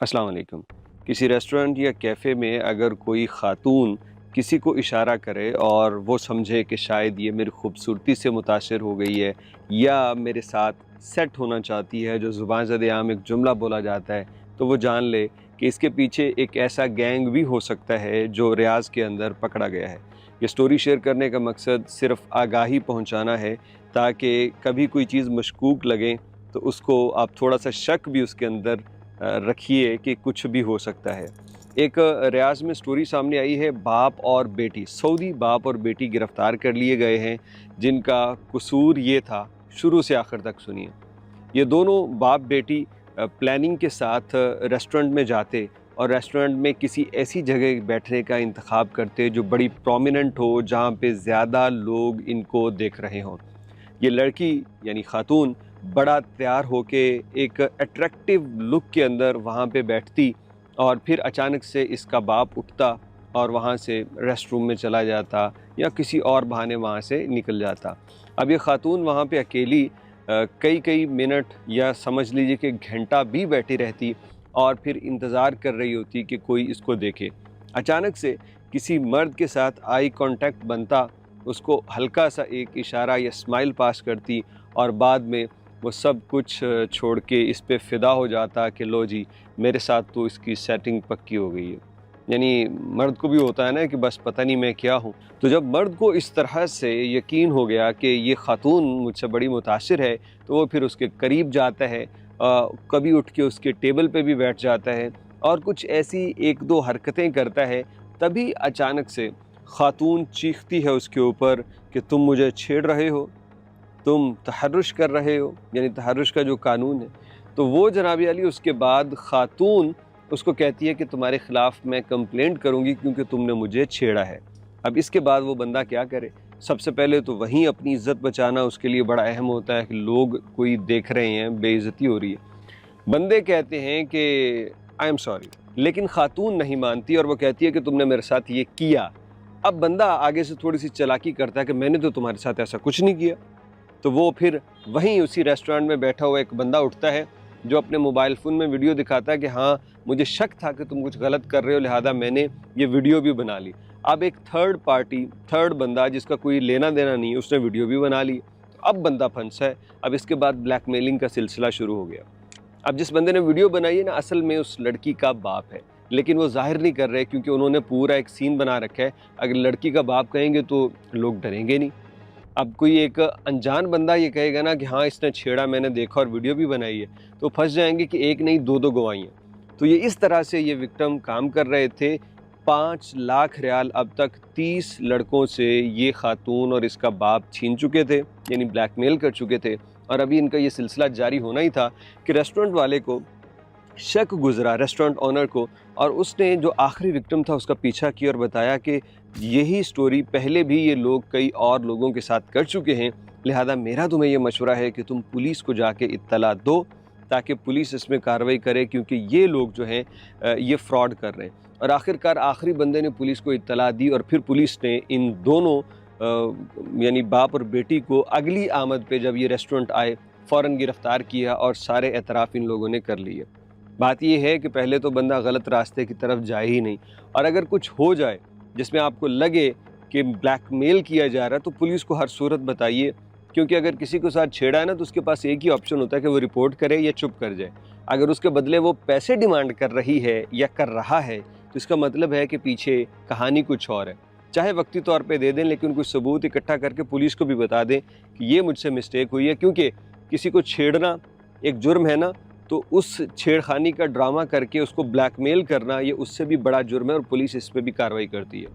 अस्सलाम वालेकुम। किसी रेस्टोरेंट या कैफ़े में अगर कोई ख़ातून किसी को इशारा करे और वो समझे कि शायद ये मेरी खूबसूरती से मुतासिर हो गई है या मेरे साथ सेट होना चाहती है, जो ज़ुबान ज़द-ए-आम एक जुमला बोला जाता है, तो वो जान ले कि इसके पीछे एक ऐसा गैंग भी हो सकता है जो रियाज़ के अंदर पकड़ा गया है। ये स्टोरी शेयर करने का मकसद सिर्फ़ आगाही पहुँचाना है, ताकि कभी कोई चीज़ मशकूक लगे तो उसको आप थोड़ा-सा शक भी उसके अंदर रखिए कि कुछ भी हो सकता है। एक रियाज़ में स्टोरी सामने आई है, बाप और बेटी, सऊदी बाप और बेटी गिरफ़्तार कर लिए गए हैं, जिनका कसूर ये था, शुरू से आखिर तक सुनिए। ये दोनों बाप बेटी प्लानिंग के साथ रेस्टोरेंट में जाते और रेस्टोरेंट में किसी ऐसी जगह बैठने का इंतखाब करते जो बड़ी प्रोमिनेंट हो, जहाँ पे ज़्यादा लोग इनको देख रहे हों। ये लड़की यानी ख़ातून बड़ा तैयार होके एक अट्रैक्टिव लुक के अंदर वहाँ पे बैठती और फिर अचानक से इसका बाप उठता और वहाँ से रेस्ट रूम में चला जाता या किसी और बहाने वहाँ से निकल जाता। अब ये ख़ातून वहाँ पे अकेली कई कई मिनट या समझ लीजिए कि घंटा भी बैठी रहती और फिर इंतज़ार कर रही होती कि कोई इसको देखे। अचानक से किसी मर्द के साथ आई कांटेक्ट बनता, उसको हल्का सा एक इशारा या स्माइल पास करती और बाद में वो सब कुछ छोड़ के इस पे फ़िदा हो जाता कि लो जी, मेरे साथ तो इसकी सेटिंग पक्की हो गई है। यानी मर्द को भी होता है ना कि बस पता नहीं मैं क्या हूँ। तो जब मर्द को इस तरह से यकीन हो गया कि ये ख़ातून मुझसे बड़ी मुतासिर है, तो वो फिर उसके करीब जाता है, कभी उठ के उसके टेबल पे भी बैठ जाता है और कुछ ऐसी एक दो हरकतें करता है। तभी अचानक से ख़ातून चीखती है उसके ऊपर कि तुम मुझे छेड़ रहे हो, तुम तहर्रुश कर रहे हो, यानी तहर्रुश का जो कानून है। तो वो जनाब अली उसके बाद ख़ातून उसको कहती है कि तुम्हारे ख़िलाफ़ मैं कंप्लेंट करूँगी क्योंकि तुमने मुझे छेड़ा है। अब इसके बाद वो बंदा क्या करे? सबसे पहले तो वहीं अपनी इज़्ज़त बचाना उसके लिए बड़ा अहम होता है कि लोग कोई देख रहे हैं, बेइज़्ज़ती हो रही है। बंदे कहते हैं कि आई एम सॉरी, लेकिन ख़ातून नहीं मानती और वो कहती है कि तुमने मेरे साथ ये किया। अब बंदा आगे से थोड़ी-सी चालाकी करता है कि मैंने तो तुम्हारे साथ ऐसा कुछ नहीं किया। तो वो फिर वहीं उसी रेस्टोरेंट में बैठा हुआ एक बंदा उठता है, जो अपने मोबाइल फ़ोन में वीडियो दिखाता है कि हाँ, मुझे शक था कि तुम कुछ गलत कर रहे हो, लिहाजा मैंने ये वीडियो भी बना ली। अब एक थर्ड पार्टी, थर्ड बंदा जिसका कोई लेना-देना नहीं है, उसने वीडियो भी बना ली। तो अब बंदा फंसा है। अब इसके बाद ब्लैकमेलिंग का सिलसिला शुरू हो गया। अब जिस बंदे ने वीडियो बनाई है ना, असल में उस लड़की का बाप है, लेकिन वो ज़ाहिर नहीं कर रहे क्योंकि उन्होंने पूरा एक सीन बना रखा है। अगर लड़की का बाप कहेंगे तो लोग डरेंगे नहीं। अब कोई एक अनजान बंदा ये कहेगा ना कि हाँ, इसने छेड़ा, मैंने देखा और वीडियो भी बनाई है, तो फँस जाएँगे कि एक नहीं दो-दो गवाहियाँ। तो ये इस तरह से ये विक्टिम काम कर रहे थे। 5 लाख रियाल अब तक 30 लड़कों से ये खातून और इसका बाप छीन चुके थे, यानी ब्लैकमेल कर चुके थे और अभी इनका ये सिलसिला जारी होना ही था कि रेस्टोरेंट वाले को शक गुज़रा, रेस्टोरेंट ओनर को, और उसने जो आखिरी विक्टिम था उसका पीछा किया और बताया कि यही स्टोरी पहले भी ये लोग कई और लोगों के साथ कर चुके हैं, लिहाजा मेरा तुम्हें ये मशवरा है कि तुम पुलिस को जाके इत्तला दो ताकि पुलिस इसमें कार्रवाई करे, क्योंकि ये लोग जो हैं ये फ्रॉड कर रहे हैं। और आखिरकार आखिरी बंदे ने पुलिस को इत्तला दी और फिर पुलिस ने इन दोनों यानी बाप और बेटी को अगली आमद पे जब ये रेस्टोरेंट आए फ़ौरन गिरफ़्तार किया और सारे एतराफ़ इन लोगों ने कर लिए। बात ये है कि पहले तो बंदा गलत रास्ते की तरफ जाए ही नहीं, और अगर कुछ हो जाए जिसमें आपको लगे कि ब्लैकमेल किया जा रहा है तो पुलिस को हर सूरत बताइए, क्योंकि अगर किसी के साथ छेड़ा है ना तो उसके पास एक ही ऑप्शन होता है कि वो रिपोर्ट करे या चुप कर जाए। अगर उसके बदले वो पैसे डिमांड कर रही है या कर रहा है तो इसका मतलब है कि पीछे कहानी कुछ और है। चाहे वक्ती तौर पे दे दें, लेकिन कुछ सबूत इकट्ठा करके पुलिस को भी बता दें कि ये मुझसे मिस्टेक हुई है, क्योंकि किसी को छेड़ना एक जुर्म है ना, तो उस छेड़खानी का ड्रामा करके उसको ब्लैकमेल करना ये उससे भी बड़ा जुर्म है और पुलिस इस पे भी कार्रवाई करती है।